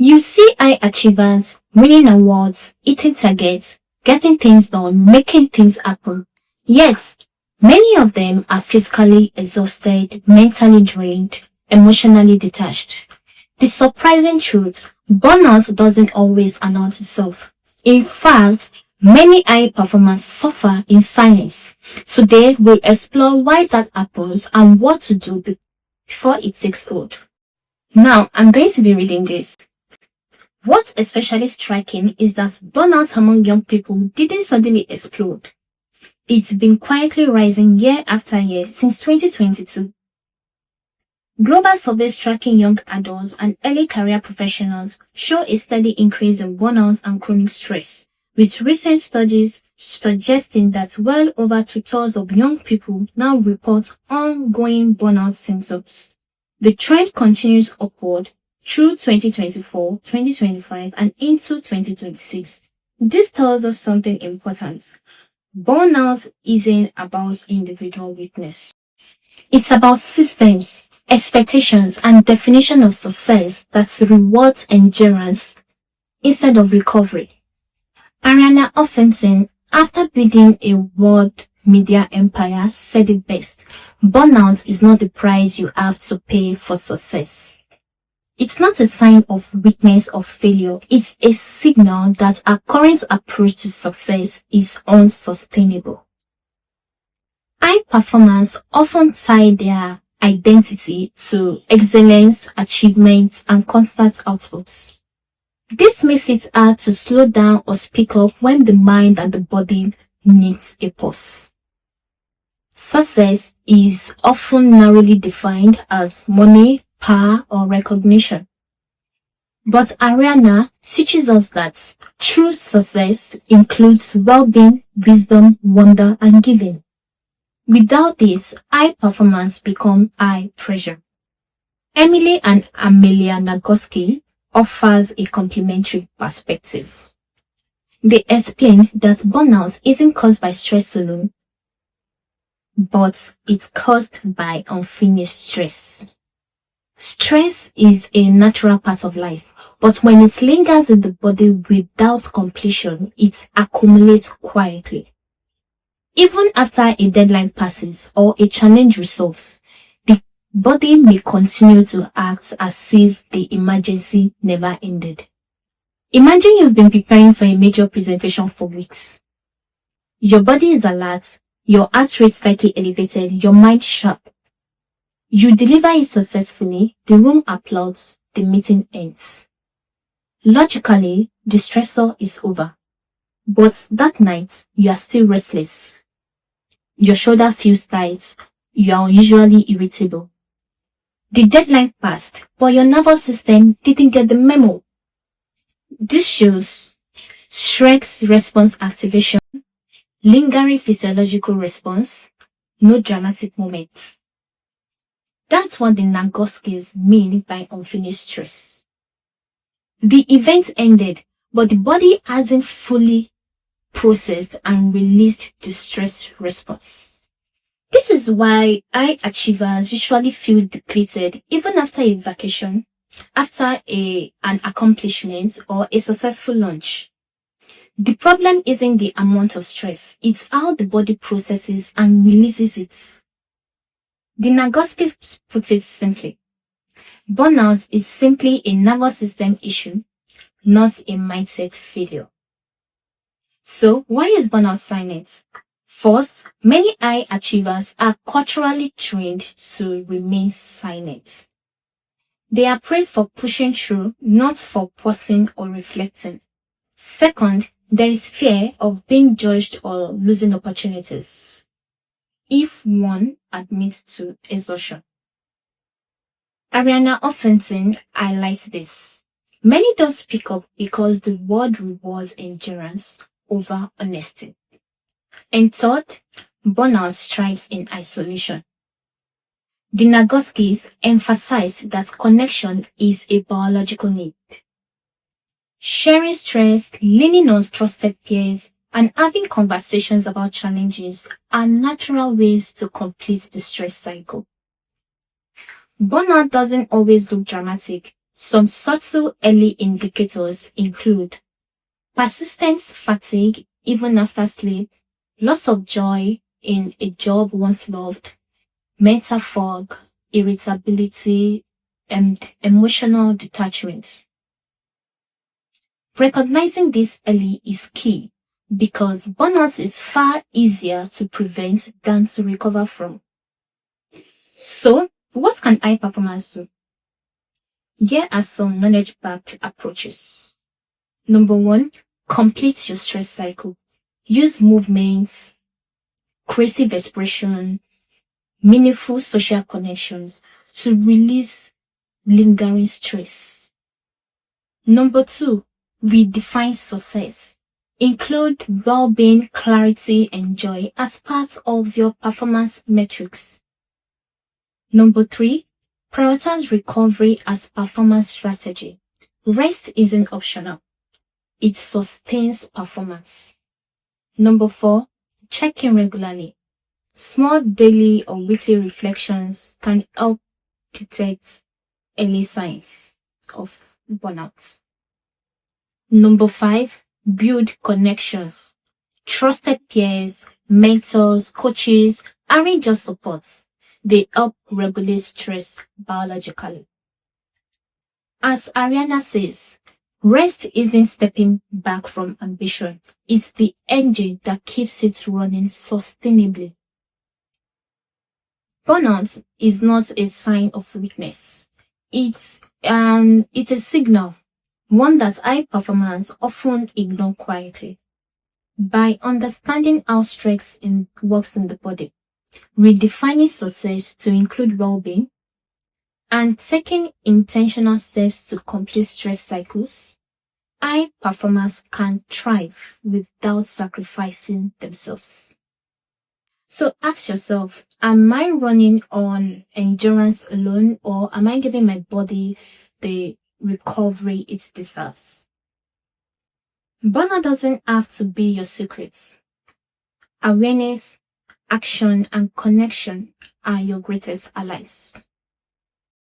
You see high achievers winning awards, hitting targets, getting things done, making things happen. Yet, many of them are physically exhausted, mentally drained, emotionally detached. The surprising truth, burnout doesn't always announce itself. In fact, many high performers suffer in silence. Today, we'll explore why that happens and what to do before it takes hold. Now, I'm going to be reading this. What's especially striking is that burnout among young people didn't suddenly explode. It's been quietly rising year after year since 2022. Global surveys tracking young adults and early career professionals show a steady increase in burnout and chronic stress, with recent studies suggesting that well over 2/3 of young people now report ongoing burnout symptoms. The trend continues upward through 2024, 2025, and into 2026. This tells us something important. Burnout isn't about individual weakness. It's about systems, expectations, and definition of success that rewards endurance instead of recovery. Arianna Huffington, after building a world media empire, said it best: burnout is not the price you have to pay for success. It's not a sign of weakness or failure. It's a signal that our current approach to success is unsustainable. High performers often tie their identity to excellence, achievements, and constant outputs. This makes it hard to slow down or speak up when the mind and the body needs a pause. Success is often narrowly defined as money, power, or recognition. But Arianna teaches us that true success includes well-being, wisdom, wonder, and giving. Without this, high performance become high pressure. Emily and Amelia Nagoski offers a complementary perspective. They explain that burnout isn't caused by stress alone, but it's caused by unfinished stress. Stress is a natural part of life, but when it lingers in the body without completion, it accumulates quietly. Even after a deadline passes or a challenge resolves, the body may continue to act as if the emergency never ended. Imagine you've been preparing for a major presentation for weeks. Your body is alert, your heart rate slightly elevated, your mind sharp. You deliver it successfully, the room applauds, the meeting ends. Logically, the stressor is over. But that night, you are still restless. Your shoulder feels tight. You are unusually irritable. The deadline passed, but your nervous system didn't get the memo. This shows stress response activation, lingering physiological response, no dramatic moment. That's what the Nagoskis mean by unfinished stress. The event ended, but the body hasn't fully processed and released the stress response. This is why high achievers usually feel depleted even after a vacation, after an accomplishment, or a successful launch. The problem isn't the amount of stress, it's how the body processes and releases it. The Nagoski put it simply: burnout is simply a nervous system issue, not a mindset failure. So, why is burnout silent? First, many high achievers are culturally trained to remain silent. They are praised for pushing through, not for pausing or reflecting. Second, there is fear of being judged or losing opportunities if one admits to exhaustion. Arianna Huffington highlights this. Many don't speak up because the world rewards endurance over honesty. And third, burnout thrives in isolation. The Nagoskis emphasize that connection is a biological need. Sharing stress, leaning on trusted peers, and having conversations about challenges are natural ways to complete the stress cycle. Burnout doesn't always look dramatic. Some subtle early indicators include persistent fatigue even after sleep, loss of joy in a job once loved, mental fog, irritability, and emotional detachment. Recognizing this early is key because burnout is far easier to prevent than to recover from. So, what can high performers do? Here are some knowledge-backed approaches. Number 1, complete your stress cycle. Use movements, creative expression, meaningful social connections to release lingering stress. Number 2, redefine success. Include well-being, clarity, and joy as part of your performance metrics. Number 3, prioritize recovery as performance strategy. Rest isn't optional. It sustains performance. Number 4, check in regularly. Small daily or weekly reflections can help detect early signs of burnout. Number 5, build connections. Trusted peers, mentors, coaches aren't just supports. They help regulate stress biologically. As Arianna says, rest isn't stepping back from ambition. It's the engine that keeps it running sustainably. Burnout is not a sign of weakness. It's a signal, one that high performers often ignore quietly. By understanding how stress works in the body, redefining success to include well-being, and taking intentional steps to complete stress cycles, high performers can thrive without sacrificing themselves. So ask yourself, am I running on endurance alone or am I giving my body the recovery it deserves? Burnout doesn't have to be your secret. Awareness, action, and connection are your greatest allies.